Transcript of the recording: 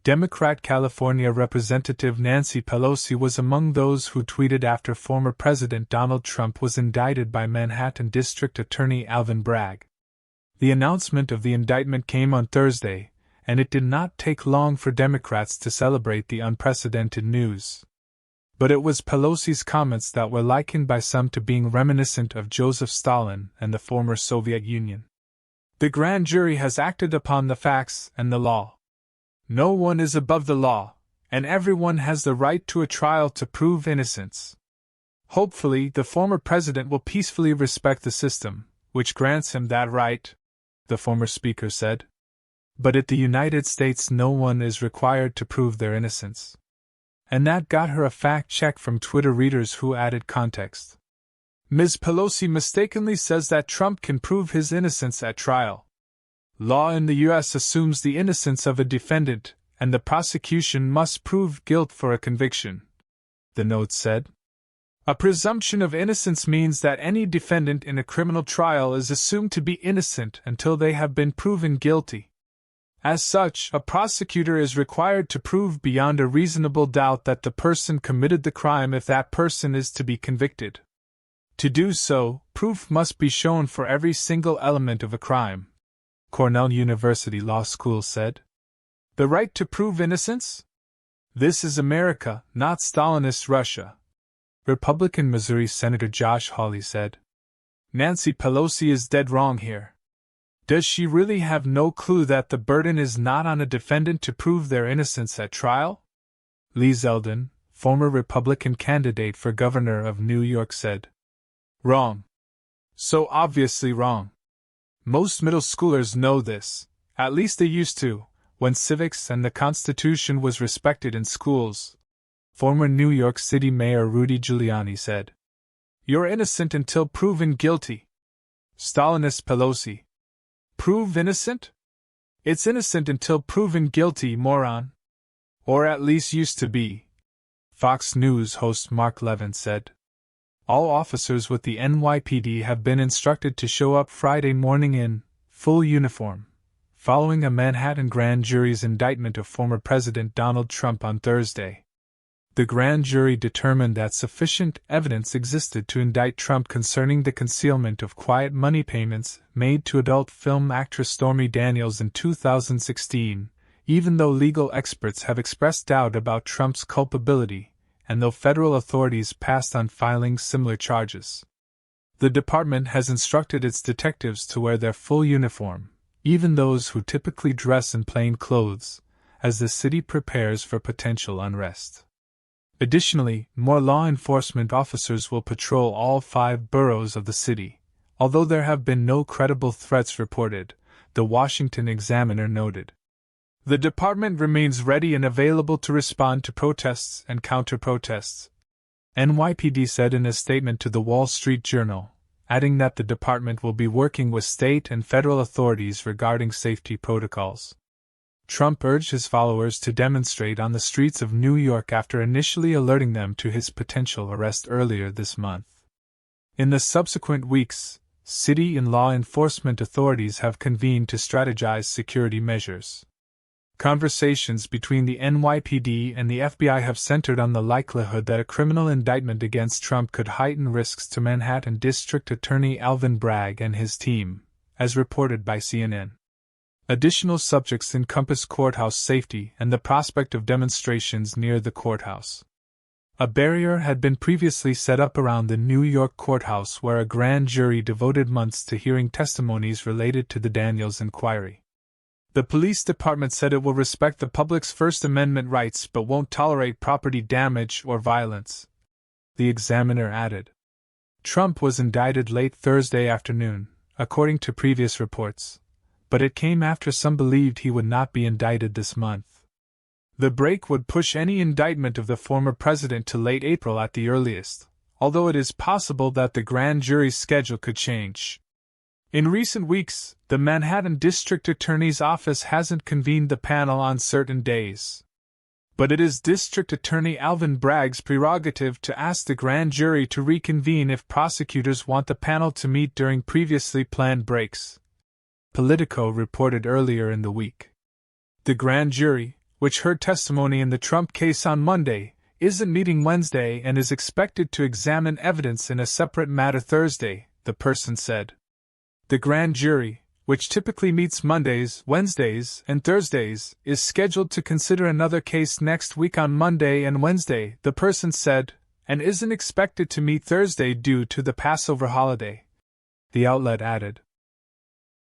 Democrat California Representative Nancy Pelosi was among those who tweeted after former President Donald Trump was indicted by Manhattan District Attorney Alvin Bragg. The announcement of the indictment came on Thursday, and it did not take long for Democrats to celebrate the unprecedented news. But it was Pelosi's comments that were likened by some to being reminiscent of Joseph Stalin and the former Soviet Union. The grand jury has acted upon the facts and the law. No one is above the law, and everyone has the right to a trial to prove innocence. Hopefully, the former president will peacefully respect the system, which grants him that right, the former speaker said. But in the United States, no one is required to prove their innocence. And that got her a fact check from Twitter readers who added context. Ms. Pelosi mistakenly says that Trump can prove his innocence at trial. Law in the U.S. assumes the innocence of a defendant, and the prosecution must prove guilt for a conviction, the note said. A presumption of innocence means that any defendant in a criminal trial is assumed to be innocent until they have been proven guilty. As such, a prosecutor is required to prove beyond a reasonable doubt that the person committed the crime if that person is to be convicted. To do so, proof must be shown for every single element of a crime, Cornell University Law School said. The right to prove innocence? This is America, not Stalinist Russia, Republican Missouri Senator Josh Hawley said. Nancy Pelosi is dead wrong here. Does she really have no clue that the burden is not on a defendant to prove their innocence at trial? Lee Zeldin, former Republican candidate for governor of New York, said. Wrong. So obviously wrong. Most middle schoolers know this, at least they used to, when civics and the Constitution was respected in schools. Former New York City Mayor Rudy Giuliani said. You're innocent until proven guilty. Stalinist Pelosi. Prove innocent? It's innocent until proven guilty, moron. Or at least used to be. Fox News host Mark Levin said. All officers with the NYPD have been instructed to show up Friday morning in full uniform, following a Manhattan grand jury's indictment of former President Donald Trump on Thursday. The grand jury determined that sufficient evidence existed to indict Trump concerning the concealment of quiet money payments made to adult film actress Stormy Daniels in 2016, even though legal experts have expressed doubt about Trump's culpability, and though federal authorities passed on filing similar charges. The department has instructed its detectives to wear their full uniform, even those who typically dress in plain clothes, as the city prepares for potential unrest. Additionally, more law enforcement officers will patrol all 5 boroughs of the city, although there have been no credible threats reported, the Washington Examiner noted. The department remains ready and available to respond to protests and counter-protests, NYPD said in a statement to the Wall Street Journal, adding that the department will be working with state and federal authorities regarding safety protocols. Trump urged his followers to demonstrate on the streets of New York after initially alerting them to his potential arrest earlier this month. In the subsequent weeks, city and law enforcement authorities have convened to strategize security measures. Conversations between the NYPD and the FBI have centered on the likelihood that a criminal indictment against Trump could heighten risks to Manhattan District Attorney Alvin Bragg and his team, as reported by CNN. Additional subjects encompass courthouse safety and the prospect of demonstrations near the courthouse. A barrier had been previously set up around the New York courthouse where a grand jury devoted months to hearing testimonies related to the Daniels inquiry. The police department said it will respect the public's First Amendment rights but won't tolerate property damage or violence, the Examiner added. Trump was indicted late Thursday afternoon, according to previous reports, but it came after some believed he would not be indicted this month. The break would push any indictment of the former president to late April at the earliest, although it is possible that the grand jury's schedule could change. In recent weeks, the Manhattan District Attorney's Office hasn't convened the panel on certain days. But it is District Attorney Alvin Bragg's prerogative to ask the grand jury to reconvene if prosecutors want the panel to meet during previously planned breaks, Politico reported earlier in the week. The grand jury, which heard testimony in the Trump case on Monday, isn't meeting Wednesday and is expected to examine evidence in a separate matter Thursday, the person said. The grand jury, which typically meets Mondays, Wednesdays, and Thursdays, is scheduled to consider another case next week on Monday and Wednesday, the person said, and isn't expected to meet Thursday due to the Passover holiday. The outlet added.